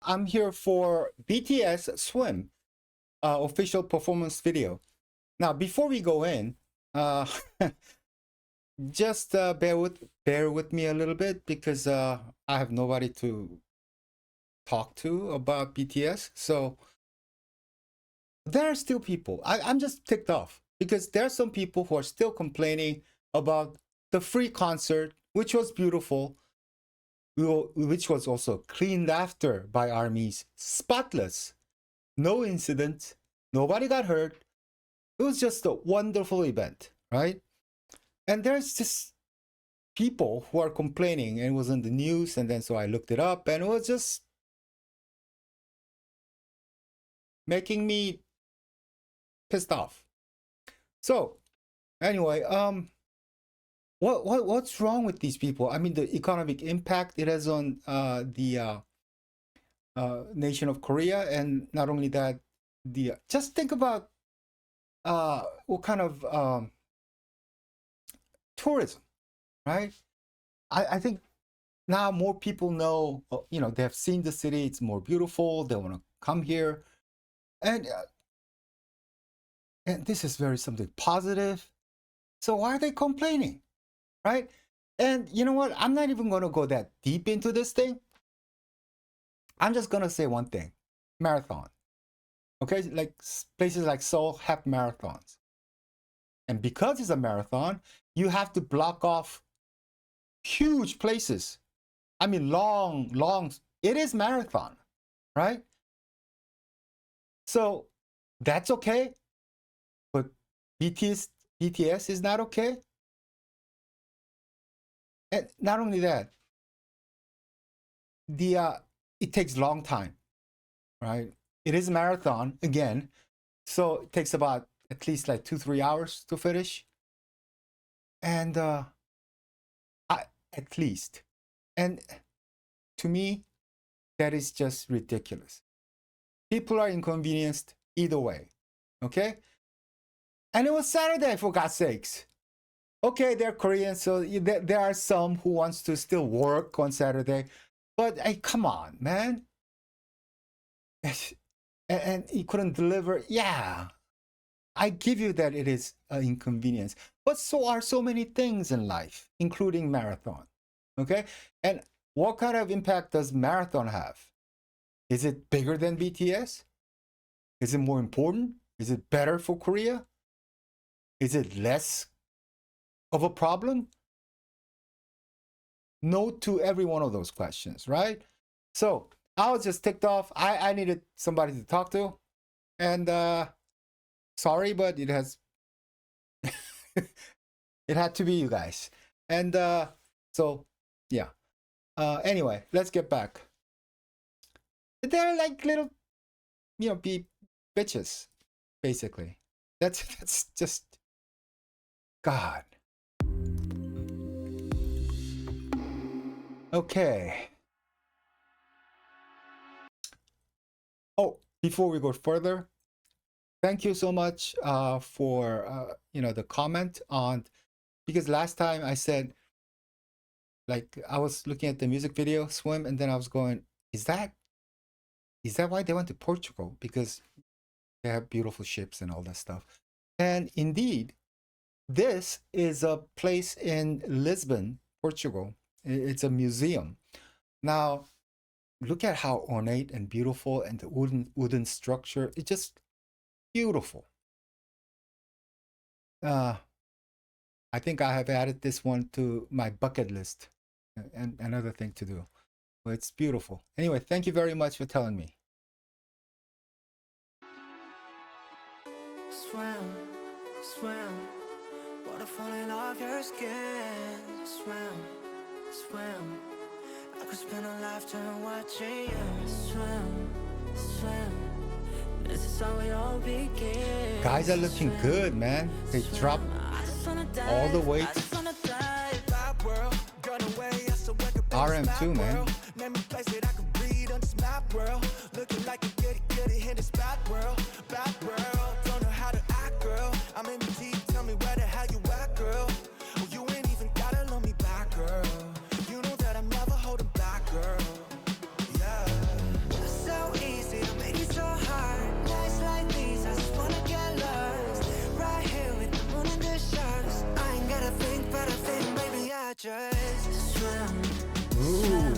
I'm here for BTS Swim official performance video. Now, before we go in, just bear with me a little bit because I have nobody to talk to about BTS. So there are still people. I'm just ticked off because there are some people who are still complaining about the free concert, which was beautiful, which was also cleaned after by armies, spotless, no incident, nobody got hurt. It was just a wonderful event, right? And there's just people who are complaining, and it was in the news, and then so I looked it up, and it was just making me pissed off. So anyway, what's wrong with these people? I mean, the economic impact it has on the nation of Korea, and not only that, just think about what kind of tourism, right? I think now more people know, they have seen the city, it's more beautiful, they want to come here, and this is very something positive. So why are they complaining, right? And you know what? I'm not even going to go that deep into this thing. I'm just going to say one thing: marathon. Okay, like places like Seoul have marathons, and because it's a marathon, you have to block off huge places. I mean, long. It is marathon, right? So that's okay, but BTS is not okay. And not only that, it takes long time, right? It is a marathon again, so it takes about at least like 2-3 hours to finish, and at least, and to me, that is just ridiculous. People are inconvenienced either way, okay? And it was Saturday, for God's sakes. Okay, they're Korean, so there are some who wants to still work on Saturday, but hey, come on, man. And he couldn't deliver. Yeah, I give you that it is an inconvenience, but so are so many things in life, including marathon. Okay, and what kind of impact does marathon have? Is it bigger than BTS? Is it more important? Is it better for Korea? Is it less of a problem? No to every one of those questions, right? So I was just ticked off. I needed somebody to talk to, and sorry, but it has it had to be you guys. And so yeah. Anyway, let's get back. They're like little, bitches, basically. That's just God. Okay. Oh, before we go further, thank you so much for the comment on, because last time I said, like, I was looking at the music video Swim, and then I was going, is that why they went to Portugal? Because they have beautiful ships and all that stuff. And indeed, this is a place in Lisbon, Portugal. It's a museum. Now, look at how ornate and beautiful, and the wooden structure. It's just beautiful. I think I have added this one to my bucket list, and another thing to do. But it's beautiful. Anyway, thank you very much for telling me. Swim, swim, waterfall in off your skin. Swim, swim, I could spend a lifetime watching you. Swim, swim, this is how we all begin. Guys are looking good, man. They dropped all the weight. RM2, man. Looking like a goody in the spot world, bad world. Don't know how to act, girl. I'm in the deep, tell me where the hell you at, girl. Oh, you ain't even gotta love me back, girl. You know that I'm never holding back, girl. Yeah. just swim, Ooh.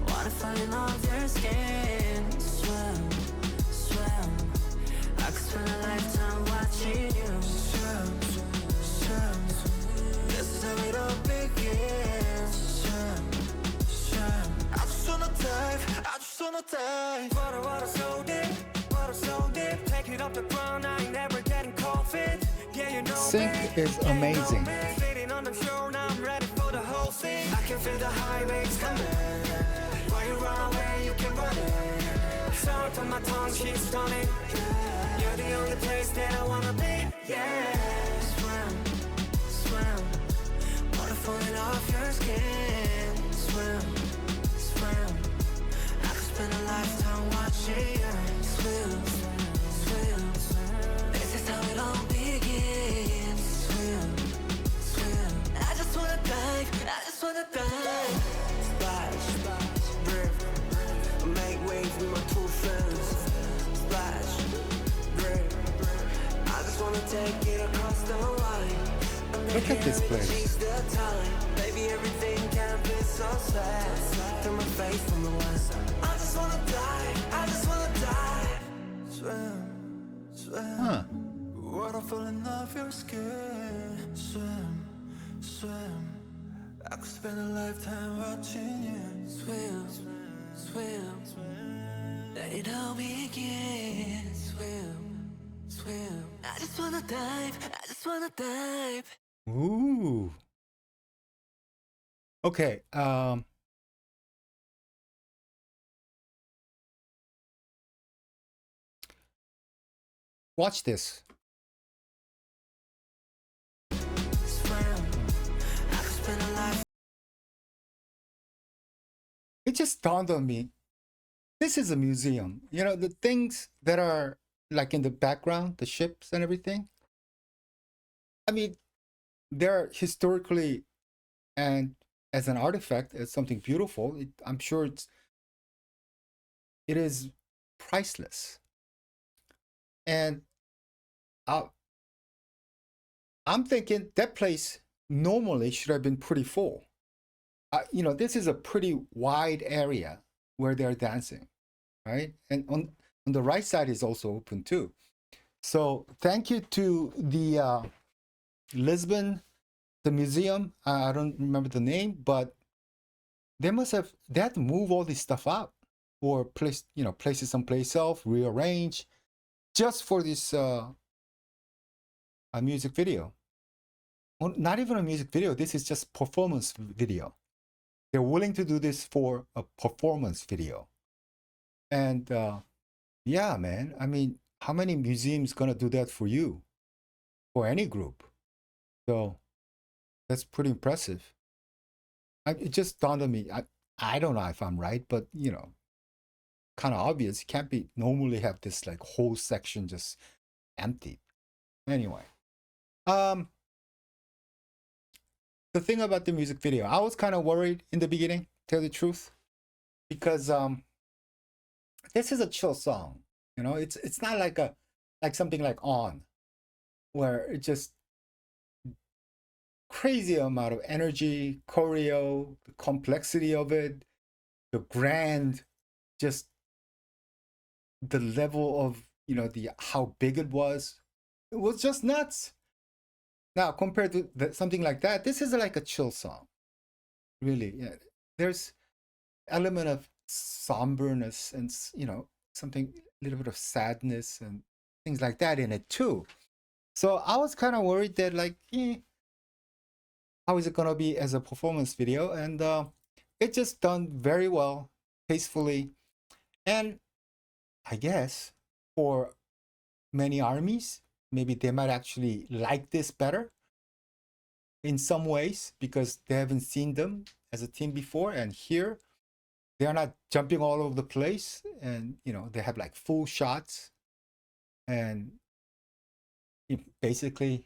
water falling off your skin. Swim, swim. I could spend a lifetime watching you swim, swim. This is how it all begins. Swim, swim. I just wanna dive, I just wanna dive. Water so deep, water so deep. Take it off the ground, I ain't never getting cold feet. Yeah, you know Sync me, is yeah, you know amazing. me. Sitting on the shore, now I'm ready for the whole thing. I can feel the high waves coming. While you run away, you can run it. Sound on my tongue, she's stunning. You're the only place that I wanna be. Yeah, swim, swim. Water falling off your skin. Swim, swim. I could spend a lifetime watching you swim, swim. This is how it all begins. Swim, swim. I just wanna dive, I just wanna dive. Splash, brave. Make waves with my two friends. Splash, brave. I just wanna take it across the line. Look at this place. The time. Baby, everything can be so sad. Through my face from the west. I just wanna die, I just wanna die. Swim, swim. Huh. Water falling off your skin. Swim, swim. I could spend a lifetime watching you swim, swim, swim. Let it all begin. Swim, swim. I just wanna dive, I just wanna dive. Ooh. Okay. Watch this. Swim. I could spend a life. It just dawned on me. This is a museum. You know, the things that are like in the background, the ships and everything. I mean, they're historically and as an artifact, as something beautiful. I'm sure it is priceless. And I'm thinking that place normally should have been pretty full. You know, this is a pretty wide area where they're dancing, right? And on the right side is also open too. So thank you to the Lisbon, the museum. I don't remember the name, but they had to move all this stuff out or place it someplace else, rearrange, just for this a music video. Well, not even a music video. This is just performance video. They're willing to do this for a performance video. And yeah, man. I mean, how many museums gonna do that for you, or any group? So that's pretty impressive. It just dawned on me. I don't know if I'm right, but you know, kind of obvious. You can't be normally have this like whole section just empty. Anyway, the thing about the music video, I was kind of worried in the beginning, tell the truth, because this is a chill song. You know, it's not like something like On, where it just crazy amount of energy, choreo, the complexity of it, the grand, just the level of, you know, the how big it was just nuts. Now compared to something like that, this is like a chill song, really. Yeah, there's element of somberness and, you know, something a little bit of sadness and things like that in it too. So I was kind of worried that like, how is it gonna be as a performance video? And it just done very well, tastefully, and I guess for many armies, maybe they might actually like this better in some ways because they haven't seen them as a team before, and here they are not jumping all over the place, and you know, they have like full shots, and basically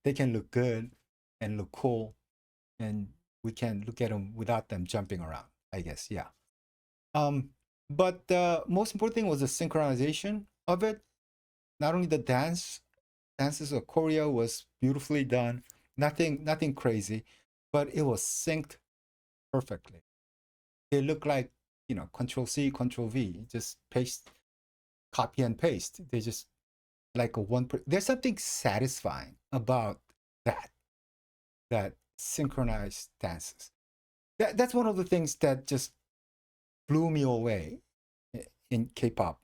they can look good and look cool, and we can look at them without them jumping around, I guess. Yeah. But the most important thing was the synchronization of it. Not only the dances or choreo was beautifully done, nothing crazy, but it was synced perfectly. It looked like, Control C, Control V, just paste, copy and paste. They just like a one. There's something satisfying about that synchronized dances. That's one of the things that just blew me away in K-pop.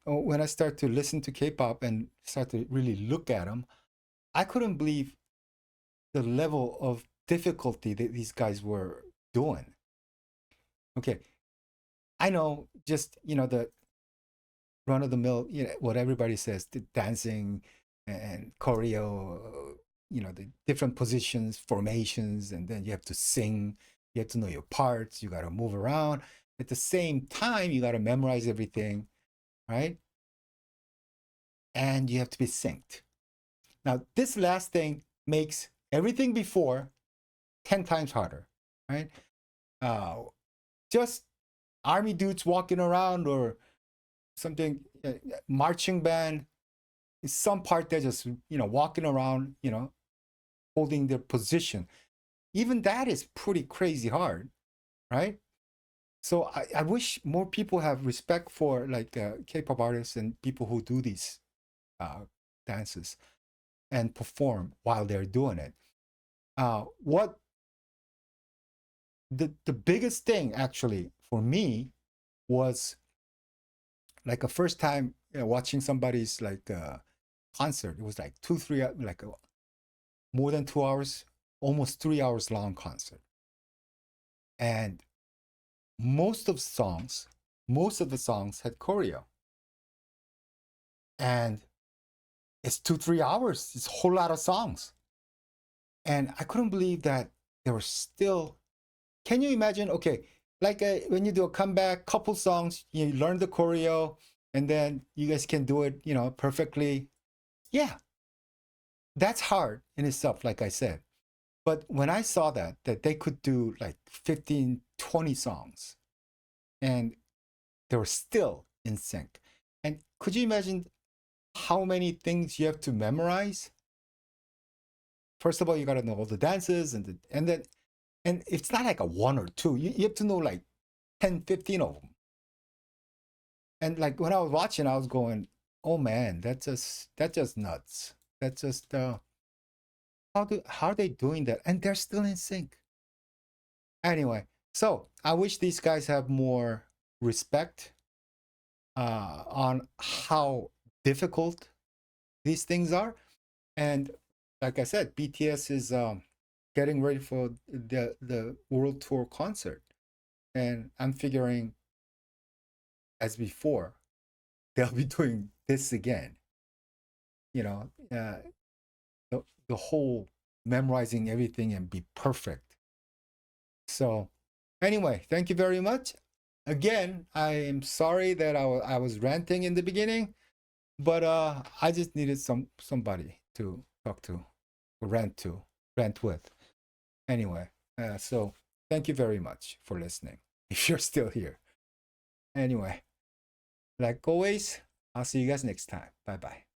When I start to listen to K-pop and start to really look at them, I couldn't believe the level of difficulty that these guys were doing. Okay, I know, just the run of the mill, what everybody says, the dancing and choreo, the different positions, formations, and then you have to sing, you have to know your parts, you got to move around. At the same time, you got to memorize everything, right? And you have to be synced. Now, this last thing makes everything before 10 times harder, right? Just army dudes walking around or something, marching band, some part they're just, walking around, holding their position. Even that is pretty crazy hard, right? So I wish more people have respect for like K-pop artists and people who do these dances and perform while they're doing it. What the biggest thing actually for me was like a first time watching somebody's like concert. It was like 2 3 like more than 2 hours, almost 3 hours long concert, and most of the songs had choreo, and it's 2 3 hours. It's a whole lot of songs, and I couldn't believe that there were still. Can you imagine? Okay, like when you do a comeback, couple songs, you learn the choreo, and then you guys can do it, perfectly. Yeah, that's hard in itself, like I said. But when I saw that they could do like 15, 20 songs, and they were still in sync. And could you imagine how many things you have to memorize? First of all, you got to know all the dances, and it's not like a one or two. You have to know like 10, 15 of them. And like when I was watching, I was going, "Oh man, that's just nuts. That's just how are they doing that?" And they're still in sync. Anyway, so I wish these guys have more respect on how difficult these things are. And like I said, BTS is getting ready for the world tour concert, and I'm figuring, as before, they'll be doing this again. You know, the whole memorizing everything and be perfect. So, anyway, thank you very much. Again, I am sorry that I was ranting in the beginning, but I just needed somebody to talk to, rant with. Anyway, so thank you very much for listening. If you're still here. Anyway, like always, I'll see you guys next time. Bye bye.